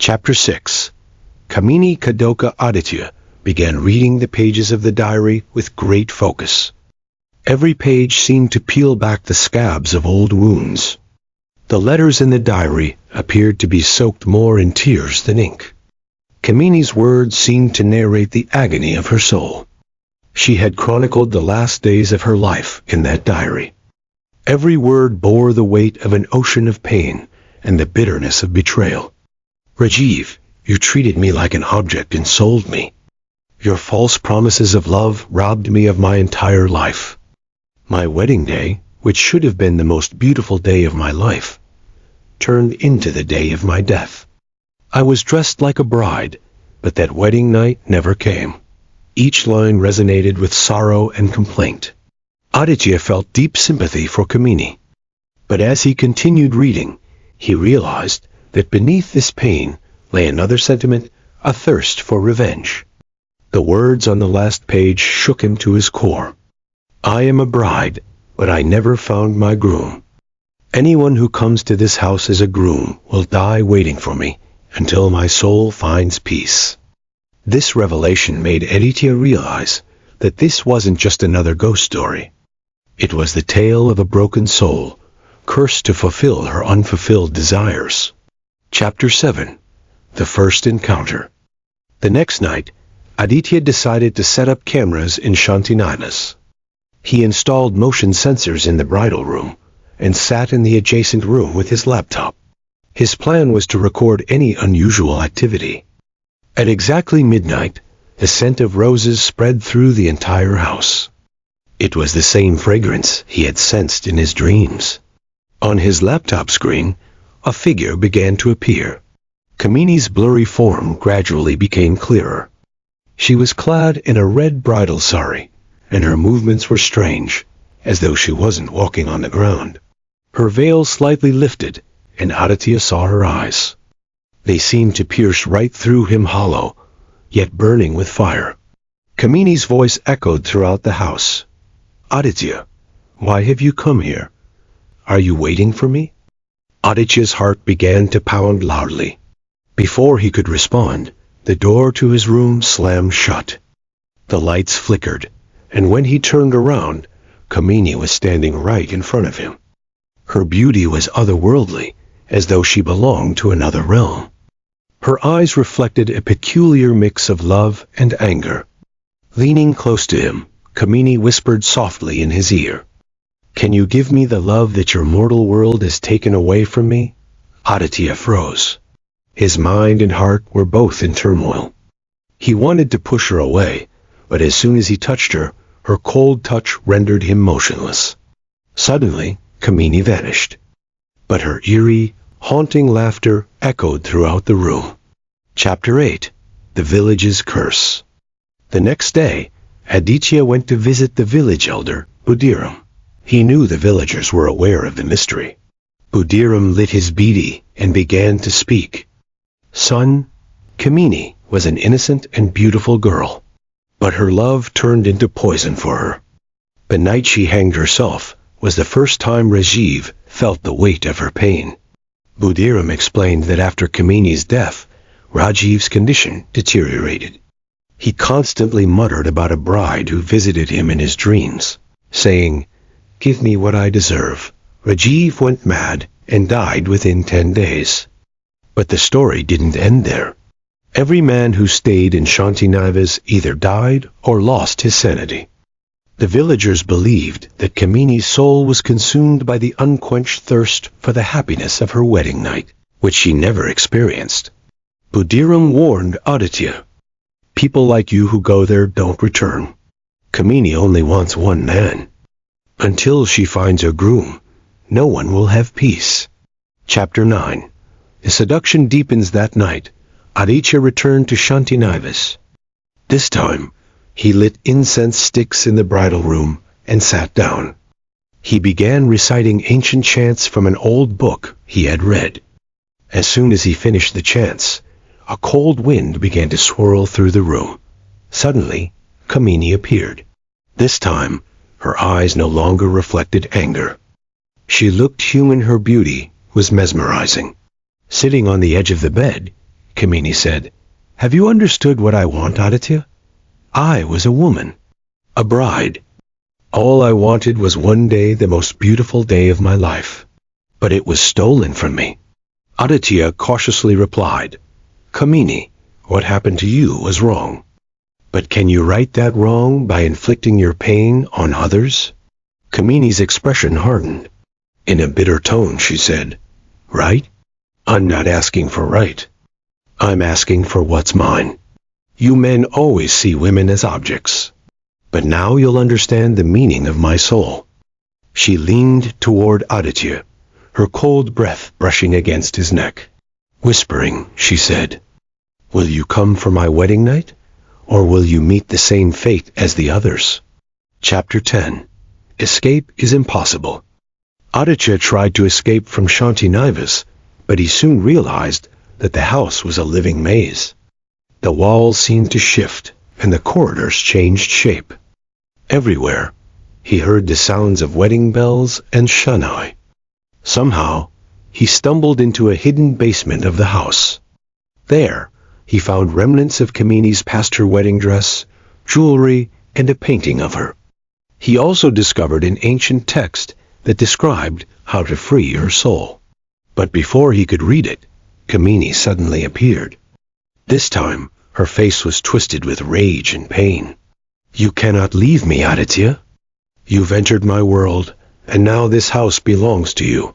Chapter 6. Kamini Kadoka Aditya began reading the pages of the diary with great focus. Every page seemed to peel back the scabs of old wounds. The letters in the diary appeared to be soaked more in tears than ink. Kamini's words seemed to narrate the agony of her soul. She had chronicled the last days of her life in that diary. Every word bore the weight of an ocean of pain and the bitterness of betrayal. Rajiv, you treated me like an object and sold me. Your false promises of love robbed me of my entire life. My wedding day, which should have been the most beautiful day of my life, turned into the day of my death. I was dressed like a bride, but that wedding night never came. Each line resonated with sorrow and complaint. Aditya felt deep sympathy for Kamini. But as he continued reading, he realized that beneath this pain lay another sentiment, a thirst for revenge. The words on the last page shook him to his core. I am a bride, but I never found my groom. Anyone who comes to this house as a groom will die waiting for me until my soul finds peace. This revelation made Aditya realize that this wasn't just another ghost story. It was the tale of a broken soul, cursed to fulfill her unfulfilled desires. Chapter 7. The First Encounter. The next night, Aditya decided to set up cameras in Shantiniva's. He installed motion sensors in the bridal room and sat in the adjacent room with his laptop. His plan was to record any unusual activity. At exactly midnight, the scent of roses spread through the entire house. It was the same fragrance he had sensed in his dreams. On his laptop screen, a figure began to appear. Kamini's blurry form gradually became clearer. She was clad in a red bridal sari, and her movements were strange, as though she wasn't walking on the ground. Her veil slightly lifted, and Aditya saw her eyes. They seemed to pierce right through him hollow, yet burning with fire. Kamini's voice echoed throughout the house. Aditya, why have you come here? Are you waiting for me? Aditya's heart began to pound loudly. Before he could respond, the door to his room slammed shut. The lights flickered, and when he turned around, Kamini was standing right in front of him. Her beauty was otherworldly, as though she belonged to another realm. Her eyes reflected a peculiar mix of love and anger. Leaning close to him, Kamini whispered softly in his ear, Can you give me the love that your mortal world has taken away from me? Aditya froze. His mind and heart were both in turmoil. He wanted to push her away, but as soon as he touched her, her cold touch rendered him motionless. Suddenly, Kamini vanished. But her eerie, haunting laughter echoed throughout the room. Chapter 8. The Village's Curse. The next day, Aditya went to visit the village elder, Budiram. He knew the villagers were aware of the mystery. Budiram lit his bidi and began to speak. Son, Kamini was an innocent and beautiful girl, but her love turned into poison for her. The night she hanged herself was the first time Rajiv felt the weight of her pain. Budiram explained that after Kamini's death, Rajiv's condition deteriorated. He constantly muttered about a bride who visited him in his dreams, saying, Give me what I deserve. Rajiv went mad and died within 10 days. But the story didn't end there. Every man who stayed in Shantiniva's either died or lost his sanity. The villagers believed that Kamini's soul was consumed by the unquenched thirst for the happiness of her wedding night, which she never experienced. Budiram warned Aditya, People like you who go there don't return. Kamini only wants one man. Until she finds her groom, no one will have peace. Chapter 9. The seduction deepens that night. Aditya returned to Shantiniva's. This time, he lit incense sticks in the bridal room and sat down. He began reciting ancient chants from an old book he had read. As soon as he finished the chants, a cold wind began to swirl through the room. Suddenly, Kamini appeared. This time, her eyes no longer reflected anger. She looked human. Her beauty was mesmerizing. Sitting on the edge of the bed, Kamini said. "Have you understood what I want, Aditya? I was a woman, a bride. All I wanted was one day, the most beautiful day of my life. But it was stolen from me." Aditya cautiously replied, "Kamini, what happened to you was wrong. But can you right that wrong by inflicting your pain on others?" Kamini's expression hardened. In a bitter tone, she said, "Right? I'm not asking for right. I'm asking for what's mine. You men always see women as objects. But now you'll understand the meaning of my soul." She leaned toward Aditya, her cold breath brushing against his neck. Whispering, she said, "Will you come for my wedding night, or will you meet the same fate as the others?" Chapter 10. Escape is impossible. Aditya tried to escape from Shanti Nivas, but he soon realized that the house was a living maze. The walls seemed to shift, and the corridors changed shape. Everywhere, he heard the sounds of wedding bells and Shannai. Somehow, he stumbled into a hidden basement of the house. There, he found remnants of Kamini's past her wedding dress, jewelry, and a painting of her. He also discovered an ancient text that described how to free her soul. But before he could read it, Kamini suddenly appeared. This time, her face was twisted with rage and pain. "You cannot leave me, Aditya. You've entered my world, and now this house belongs to you.